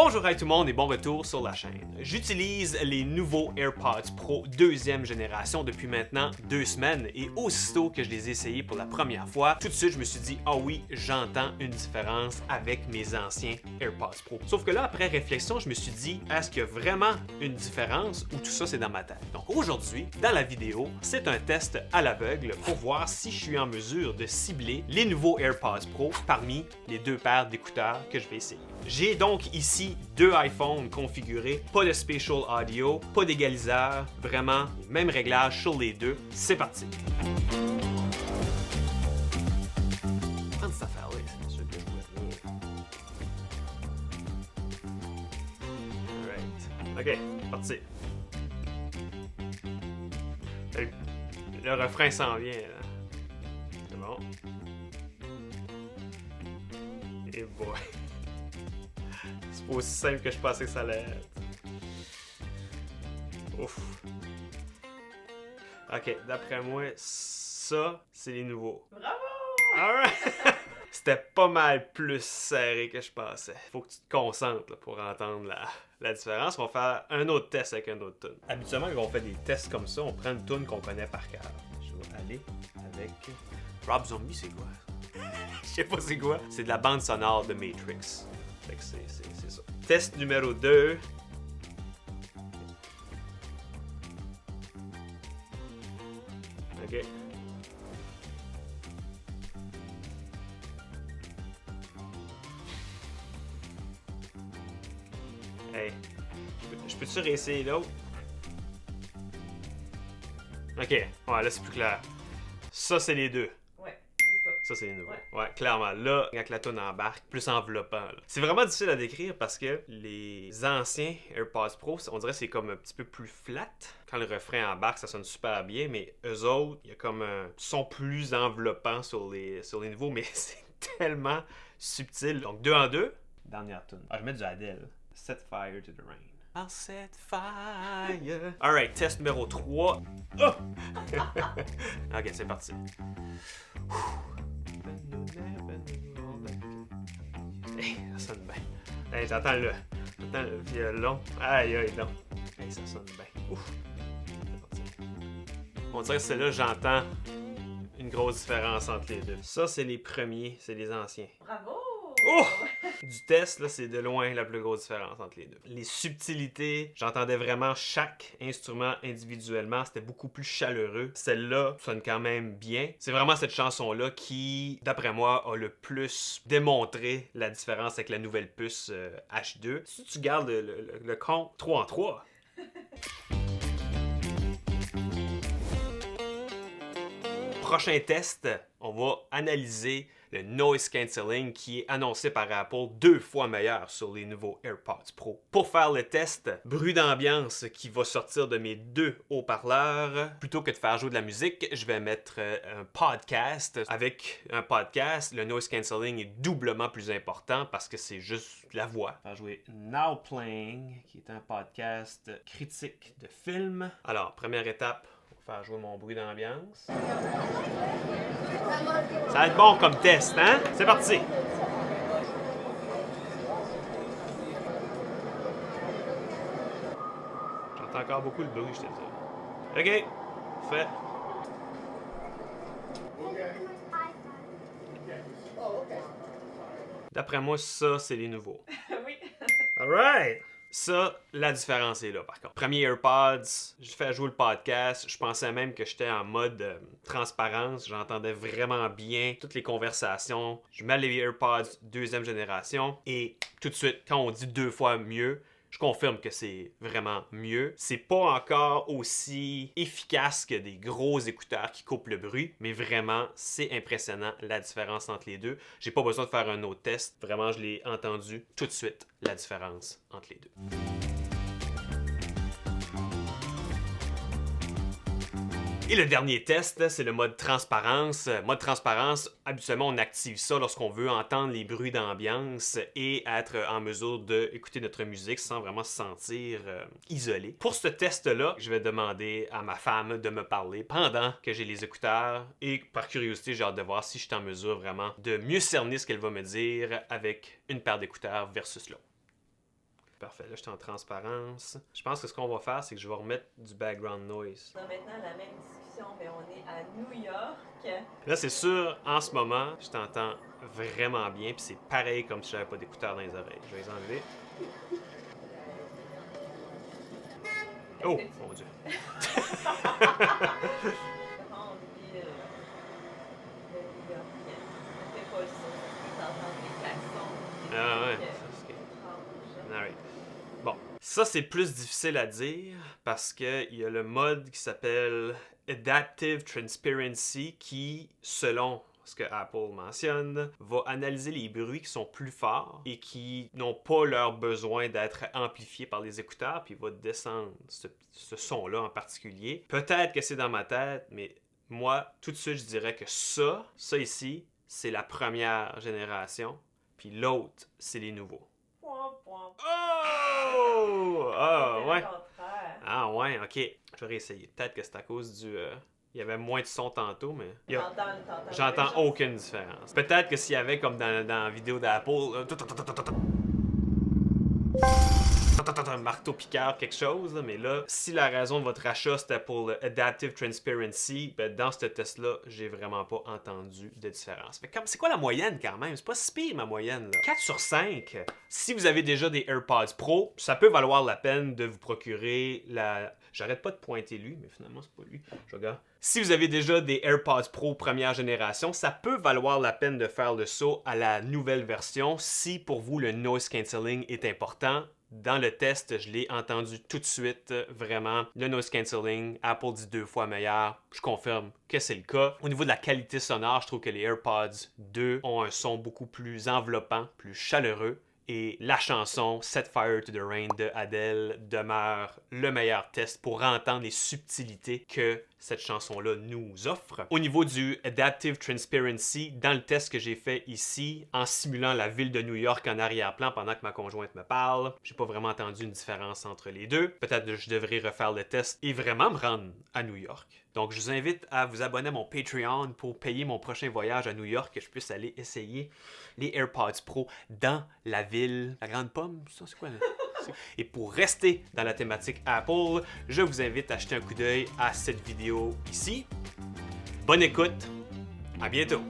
Bonjour à tout le monde et bon retour sur la chaîne. J'utilise les nouveaux AirPods Pro deuxième génération depuis maintenant 2 semaines et aussitôt que je les ai essayés pour la première fois, tout de suite je me suis dit « Ah oui, j'entends une différence avec mes anciens AirPods Pro ». Sauf que là, après réflexion, je me suis dit « Est-ce qu'il y a vraiment une différence ou tout ça c'est dans ma tête ?» Donc aujourd'hui, dans la vidéo, c'est un test à l'aveugle pour voir si je suis en mesure de cibler les nouveaux AirPods Pro parmi les 2 paires d'écouteurs que je vais essayer. J'ai donc ici 2 iPhones configurés, pas de spatial audio, pas d'égaliseur, vraiment même réglage sur les 2. C'est parti! Prends cette affaire-là, c'est sûr que je voulais rien. Alright. Ok, parti. Le refrain s'en vient, là. C'est bon. Et boy. C'est pas aussi simple que je pensais que ça allait être. Ouf. Ok, d'après moi, ça, c'est les nouveaux. Bravo! Alright! C'était pas mal plus serré que je pensais. Faut que tu te concentres là, pour entendre la différence. On va faire un autre test avec un autre tune. Habituellement, quand on fait des tests comme ça, on prend une tune qu'on connaît par cœur. Je vais aller avec Rob Zombie, c'est quoi? Je sais pas c'est quoi. C'est de la bande sonore de Matrix. Fait que c'est ça. Test numéro 2. Ok. Hey. Je peux-tu réessayer l'autre? Ok. Ouais, là c'est plus clair. Ça, c'est les 2. Ouais, c'est ça. Ça, c'est les nouveaux. Ouais, clairement. Là, quand la toune embarque, plus enveloppant. Là. C'est vraiment difficile à décrire parce que les anciens AirPods Pro, on dirait que c'est comme un petit peu plus flat. Quand le refrain embarque, ça sonne super bien, mais eux autres, il y a comme un son plus enveloppant sur les nouveaux, mais c'est tellement subtil. Donc, 2 en 2. Dernière tune. Ah, je vais mettre du Adele. Set fire to the rain. I'll set fire. Alright, test numéro 3. Oh! Ok, c'est parti. Hey, ça sonne bien. Hey, j'entends le violon. Aïe, aïe, non. Hey, ça sonne bien. Ouf. On dirait que celle-là, j'entends une grosse différence entre les deux. Ça, c'est les premiers, c'est les anciens. Bravo! Oh! Du test, là, c'est de loin la plus grosse différence entre les deux. Les subtilités, j'entendais vraiment chaque instrument individuellement, c'était beaucoup plus chaleureux. Celle-là sonne quand même bien. C'est vraiment cette chanson-là qui, d'après moi, a le plus démontré la différence avec la nouvelle puce H2. Si tu gardes le compte 3 en 3. Prochain test, on va analyser le noise cancelling qui est annoncé par Apple 2 fois meilleur sur les nouveaux AirPods Pro. Pour faire le test, bruit d'ambiance qui va sortir de mes 2 haut-parleurs. Plutôt que de faire jouer de la musique, je vais mettre un podcast. Avec un podcast, le noise cancelling est doublement plus important parce que c'est juste la voix. Je vais jouer Now Playing, qui est un podcast critique de films. Alors, première étape, faire jouer mon bruit d'ambiance. Ça va être bon comme test, hein? C'est parti! J'entends encore beaucoup le bruit, je te dis. OK, fait. D'après moi, ça, c'est les nouveaux. Oui. Alright! Ça, la différence est là, par contre. Premier AirPods, j'ai fait jouer le podcast. Je pensais même que j'étais en mode transparence. J'entendais vraiment bien toutes les conversations. Je mets les AirPods deuxième génération et tout de suite, quand on dit 2 fois mieux, je confirme que c'est vraiment mieux. C'est pas encore aussi efficace que des gros écouteurs qui coupent le bruit, mais vraiment, c'est impressionnant la différence entre les deux. J'ai pas besoin de faire un autre test. Vraiment, je l'ai entendu tout de suite, la différence entre les deux. Et le dernier test, c'est le mode transparence. Mode transparence, habituellement, on active ça lorsqu'on veut entendre les bruits d'ambiance et être en mesure d'écouter notre musique sans vraiment se sentir isolé. Pour ce test-là, je vais demander à ma femme de me parler pendant que j'ai les écouteurs et par curiosité, j'ai hâte de voir si je suis en mesure vraiment de mieux cerner ce qu'elle va me dire avec une paire d'écouteurs versus l'autre. Parfait, là je suis en transparence. Je pense que ce qu'on va faire, c'est que je vais remettre du background noise. On a maintenant la même discussion, mais on est à New York. Là c'est sûr, en ce moment, je t'entends vraiment bien, puis c'est pareil comme si j'avais pas d'écouteurs dans les oreilles. Je vais les enlever. Oh, mon Dieu. Ah ouais, ça c'est... Alright. Bon, ça c'est plus difficile à dire parce qu'il y a le mode qui s'appelle Adaptive Transparency qui, selon ce que Apple mentionne, va analyser les bruits qui sont plus forts et qui n'ont pas leur besoin d'être amplifiés par les écouteurs, puis va descendre ce son-là en particulier. Peut-être que c'est dans ma tête, mais moi, tout de suite, je dirais que ça ici, c'est la première génération, puis l'autre, c'est les nouveaux. Oh! Ah, ouais. Ah, ouais, ok. Je vais réessayer. Peut-être que c'est à cause du... Il y avait moins de son tantôt, mais... J'entends aucune différence. Peut-être que s'il y avait, comme dans la vidéo d'Apple... un marteau-piqueur, quelque chose, mais là, si la raison de votre achat c'était pour le Adaptive Transparency, ben dans ce test-là, j'ai vraiment pas entendu de différence. Mais c'est quoi la moyenne quand même? C'est pas si pire ma moyenne, là. 4 sur 5. Si vous avez déjà des AirPods Pro, ça peut valoir la peine de vous procurer la... J'arrête pas de pointer lui, mais finalement c'est pas lui. Je regarde. Si vous avez déjà des AirPods Pro première génération, ça peut valoir la peine de faire le saut à la nouvelle version si pour vous le noise cancelling est important. Dans le test, je l'ai entendu tout de suite, vraiment. Le noise cancelling, Apple dit 2 fois meilleur. Je confirme que c'est le cas. Au niveau de la qualité sonore, je trouve que les AirPods 2 ont un son beaucoup plus enveloppant, plus chaleureux. Et la chanson Set Fire to the Rain de Adele demeure le meilleur test pour entendre les subtilités que cette chanson-là nous offre. Au niveau du Adaptive Transparency, dans le test que j'ai fait ici, en simulant la ville de New York en arrière-plan pendant que ma conjointe me parle, j'ai pas vraiment entendu une différence entre les deux. Peut-être que je devrais refaire le test et vraiment me rendre à New York. Donc, je vous invite à vous abonner à mon Patreon pour payer mon prochain voyage à New York, que je puisse aller essayer les AirPods Pro dans la ville. La Grande Pomme, ça c'est quoi là? Et pour rester dans la thématique Apple, je vous invite à jeter un coup d'œil à cette vidéo ici. Bonne écoute, à bientôt!